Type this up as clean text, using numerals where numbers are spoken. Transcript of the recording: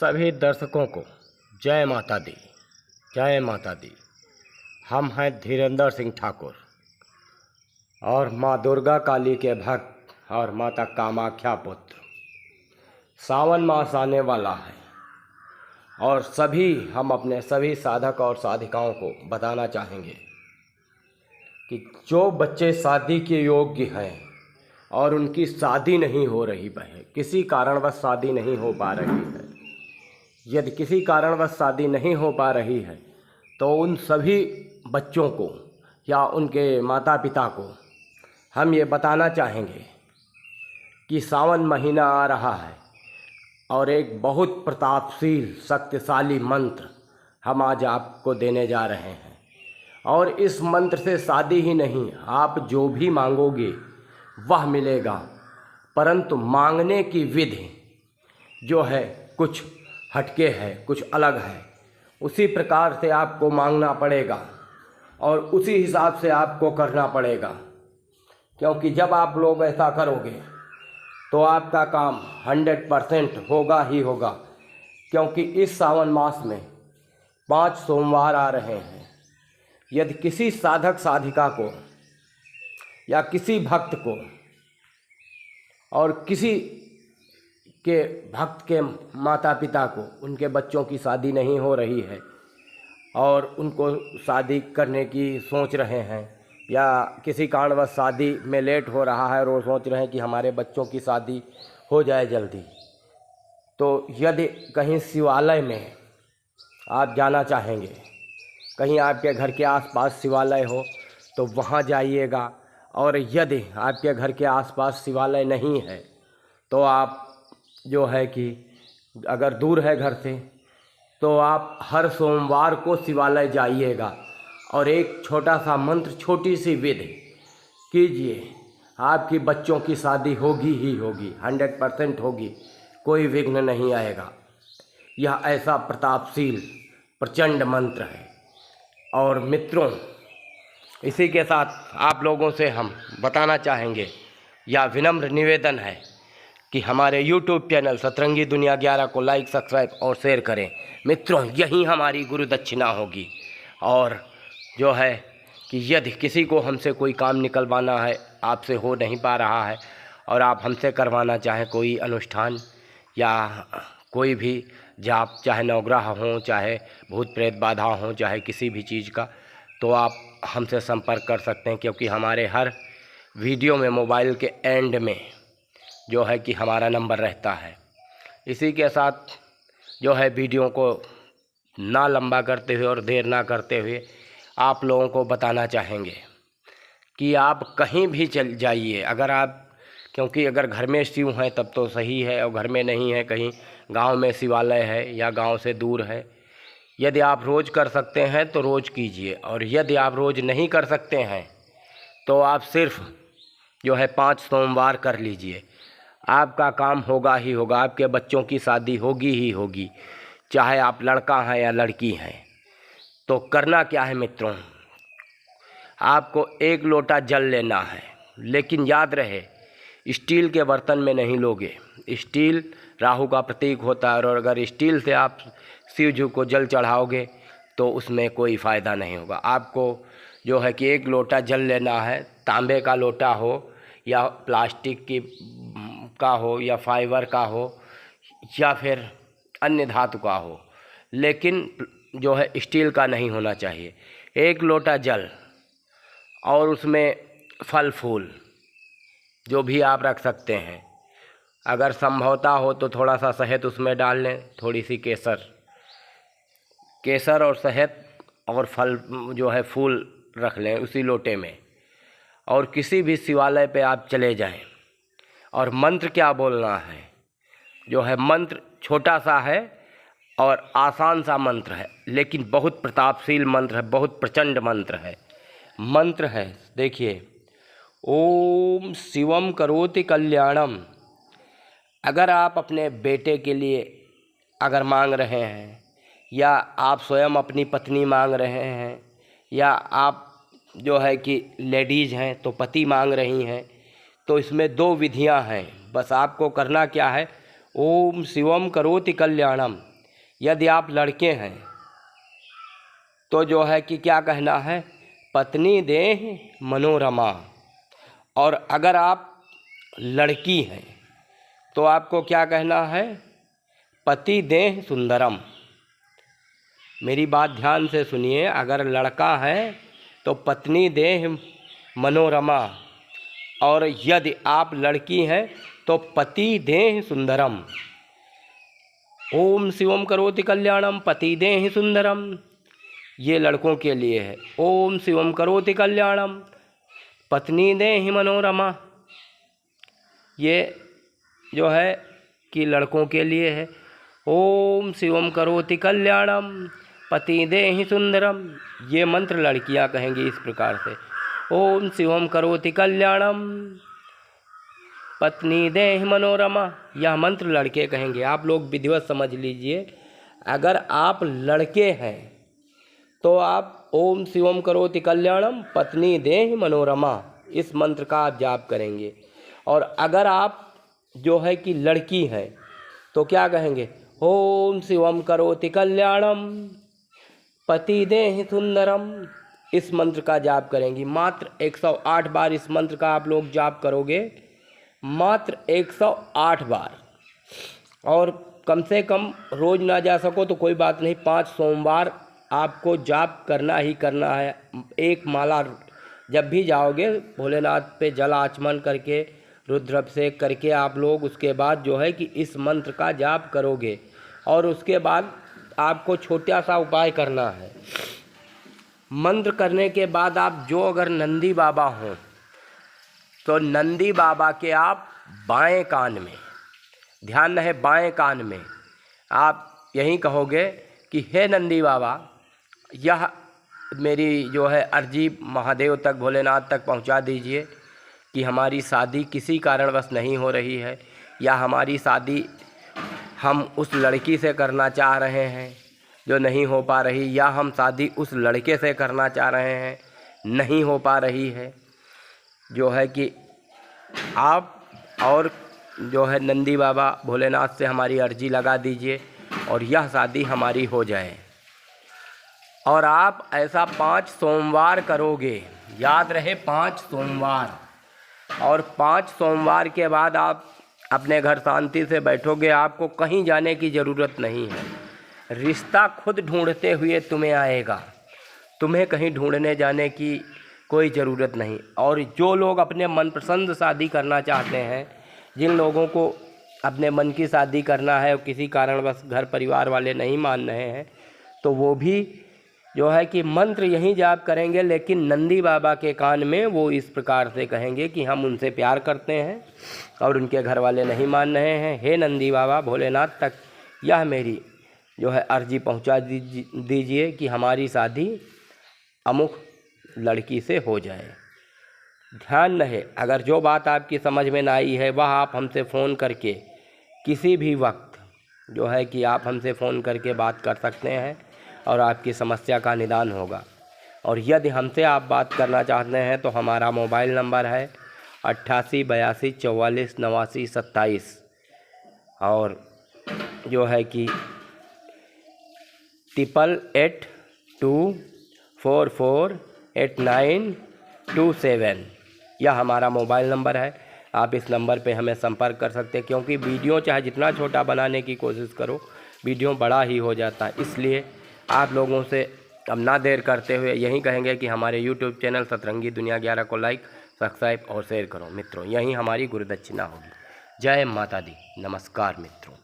सभी दर्शकों को जय माता दी, जय माता दी। हम हैं धीरेंद्र सिंह ठाकुर और माँ दुर्गा काली के भक्त और माता कामाख्या पुत्र। सावन मास आने वाला है और हम अपने सभी साधक और साधिकाओं को बताना चाहेंगे कि जो बच्चे शादी के योग्य हैं और उनकी शादी नहीं हो रही है, किसी कारणवश शादी नहीं हो पा रही है, यदि किसी कारणवश शादी नहीं हो पा रही है तो उन सभी बच्चों को या उनके माता पिता को हम ये बताना चाहेंगे कि सावन महीना आ रहा है और एक बहुत प्रतापशील शक्तिशाली मंत्र हम आज आपको देने जा रहे हैं। और इस मंत्र से शादी ही नहीं, आप जो भी मांगोगे वह मिलेगा, परंतु मांगने की विधि जो है कुछ हटके है, कुछ अलग है। उसी प्रकार से आपको मांगना पड़ेगा और उसी हिसाब से आपको करना पड़ेगा, क्योंकि जब आप लोग ऐसा करोगे तो आपका काम 100% होगा ही होगा। क्योंकि इस सावन मास में 5 सोमवार आ रहे हैं। यदि किसी साधक साधिका को या किसी भक्त को और किसी के भक्त के माता पिता को उनके बच्चों की शादी नहीं हो रही है और उनको शादी करने की सोच रहे हैं, या किसी कारणवश शादी में लेट हो रहा है और वो सोच रहे हैं कि हमारे बच्चों की शादी हो जाए जल्दी, तो यदि कहीं शिवालय में आप जाना चाहेंगे, कहीं आपके घर के आसपास शिवालय हो तो वहाँ जाइएगा। और यदि आपके घर के आसपास शिवालय नहीं है तो आप जो है कि अगर दूर है घर से तो आप हर सोमवार को शिवालय जाइएगा और एक छोटा सा मंत्र, छोटी सी विधि कीजिए। आपकी बच्चों की शादी होगी ही होगी, 100% होगी, कोई विघ्न नहीं आएगा। यह ऐसा प्रतापशील प्रचंड मंत्र है। और मित्रों, इसी के साथ आप लोगों से हम बताना चाहेंगे या विनम्र निवेदन है कि हमारे YouTube चैनल सतरंगी दुनिया 11 को लाइक, सब्सक्राइब और शेयर करें। मित्रों, यही हमारी गुरु दक्षिणा होगी। और जो है कि यदि किसी को हमसे कोई काम निकलवाना है, आपसे हो नहीं पा रहा है और आप हमसे करवाना चाहें कोई अनुष्ठान या कोई भी जाप, चाहे नवग्रह हो, चाहे भूत प्रेत बाधा हो, चाहे किसी भी चीज़ का, तो आप हमसे संपर्क कर सकते हैं। क्योंकि हमारे हर वीडियो में मोबाइल के एंड में जो है कि हमारा नंबर रहता है। इसी के साथ जो है वीडियो को ना लंबा करते हुए और देर ना करते हुए आप लोगों को बताना चाहेंगे कि आप कहीं भी चल जाइए, अगर आप, क्योंकि अगर घर में शिव हैं तब तो सही है, और घर में नहीं है, कहीं गांव में शिवालय है या गांव से दूर है, यदि आप रोज़ कर सकते हैं तो रोज़ कीजिए। और यदि आप रोज़ नहीं कर सकते हैं तो आप सिर्फ जो है 5 सोमवार कर लीजिए। आपका काम होगा ही होगा, आपके बच्चों की शादी होगी ही होगी, चाहे आप लड़का हैं या लड़की हैं। तो करना क्या है मित्रों, आपको 1 लोटा जल लेना है, लेकिन याद रहे स्टील के बर्तन में नहीं लोगे। स्टील राहु का प्रतीक होता है और अगर स्टील से आप शिव जी को जल चढ़ाओगे तो उसमें कोई फ़ायदा नहीं होगा। आपको जो है कि 1 लोटा जल लेना है, तांबे का लोटा हो या प्लास्टिक का हो या फाइबर का हो या फिर अन्य धातु का हो, लेकिन जो है स्टील का नहीं होना चाहिए। 1 लोटा जल और उसमें फल फूल जो भी आप रख सकते हैं, अगर संभवता हो तो थोड़ा सा शहद उसमें डाल लें, थोड़ी सी केसर और शहद और फल जो है फूल रख लें उसी लोटे में। और किसी भी शिवालय पे आप चले जाएं और मंत्र क्या बोलना है, जो है मंत्र छोटा सा है और आसान सा मंत्र है, लेकिन बहुत प्रतापशील मंत्र है, बहुत प्रचंड मंत्र है। मंत्र है, देखिए, ओम शिवम करोति कल्याणम। अगर आप अपने बेटे के लिए अगर मांग रहे हैं, या आप स्वयं अपनी पत्नी मांग रहे हैं, या आप जो है कि लेडीज़ हैं तो पति मांग रही हैं, तो इसमें 2 विधियां हैं। बस आपको करना क्या है, ओम शिवम करोति कल्याणम, यदि आप लड़के हैं तो जो है कि क्या कहना है, पत्नी देह मनोरमा। और अगर आप लड़की हैं तो आपको क्या कहना है, पति देह सुंदरम। मेरी बात ध्यान से सुनिए, अगर लड़का है तो पत्नी देह मनोरमा, और यदि आप लड़की हैं तो पति देह सुंदरम। ओम शिवम करोति कल्याणम पति देह सुंदरम, ये लड़कों के लिए है। ओम शिवम करोति कल्याणम पत्नी देह मनोरमा, ये जो है कि लड़कों के लिए है। ओम शिवम करोति कल्याणम पति देहि सुंदरम, ये मंत्र लड़कियां कहेंगी इस प्रकार से। ओम शिवम करोति कल्याणम पत्नी देहि मनोरमा, यह मंत्र लड़के कहेंगे। आप लोग विधिवत समझ लीजिए, अगर आप लड़के हैं तो आप ओम शिवम करोति कल्याणम पत्नी देहि मनोरमा इस मंत्र का आप जाप करेंगे। और अगर आप जो है कि लड़की हैं तो क्या कहेंगे, ओम शिवम करोति कल्याणम पति देहि सुंदरम, इस मंत्र का जाप करेंगी। मात्र 108 बार इस मंत्र का आप लोग जाप करोगे, मात्र 108 बार। और कम से कम रोज़ ना जा सको तो कोई बात नहीं, 5 सोमवार आपको जाप करना ही करना है। एक माला जब भी जाओगे भोलेनाथ पे जल आचमन करके, रुद्राभिषेक करके आप लोग उसके बाद जो है कि इस मंत्र का जाप करोगे। और उसके बाद आपको छोटा सा उपाय करना है। मंत्र करने के बाद आप जो अगर नंदी बाबा हों तो नंदी बाबा के आप बाएं कान में, ध्यान रहे बाएं कान में, आप यही कहोगे कि हे नंदी बाबा, यह मेरी जो है अर्जी महादेव तक, भोलेनाथ तक पहुंचा दीजिए कि हमारी शादी किसी कारणवश नहीं हो रही है, या हमारी शादी हम उस लड़की से करना चाह रहे हैं जो नहीं हो पा रही, या हम शादी उस लड़के से करना चाह रहे हैं नहीं हो पा रही है। जो है कि आप और जो है नंदी बाबा भोलेनाथ से हमारी अर्जी लगा दीजिए और यह शादी हमारी हो जाए। और आप ऐसा 5 सोमवार करोगे, याद रहे 5 सोमवार। और 5 सोमवार के बाद आप अपने घर शांति से बैठोगे, आपको कहीं जाने की ज़रूरत नहीं है। रिश्ता खुद ढूंढते हुए तुम्हें आएगा, तुम्हें कहीं ढूंढने जाने की कोई ज़रूरत नहीं। और जो लोग अपने मनपसंद शादी करना चाहते हैं, जिन लोगों को अपने मन की शादी करना है और किसी कारणवश घर परिवार वाले नहीं मान रहे हैं, तो वो भी जो है कि मंत्र यहीं जाप करेंगे, लेकिन नंदी बाबा के कान में वो इस प्रकार से कहेंगे कि हम उनसे प्यार करते हैं और उनके घर वाले नहीं मान रहे हैं। हे नंदी बाबा भोलेनाथ तक यह मेरी जो है अर्जी पहुंचा दीजिए कि हमारी शादी अमुक लड़की से हो जाए। ध्यान रहे, अगर जो बात आपकी समझ में ना आई है वह आप हमसे फ़ोन करके किसी भी वक्त जो है कि आप हमसे फ़ोन करके बात कर सकते हैं और आपकी समस्या का निदान होगा। और यदि हमसे आप बात करना चाहते हैं तो हमारा मोबाइल नंबर है 88 82 44 89 27, और जो है कि 8882448927, यह हमारा मोबाइल नंबर है। आप इस नंबर पे हमें संपर्क कर सकते हैं, क्योंकि वीडियो चाहे जितना छोटा बनाने की कोशिश करो, वीडियो बड़ा ही हो जाता है। इसलिए आप लोगों से अब ना देर करते हुए यही कहेंगे कि हमारे यूट्यूब चैनल सतरंगी दुनिया 11 को लाइक, सब्सक्राइब और शेयर करो मित्रों, यही हमारी गुरुदक्षिणा होगी। जय माता दी, नमस्कार मित्रों।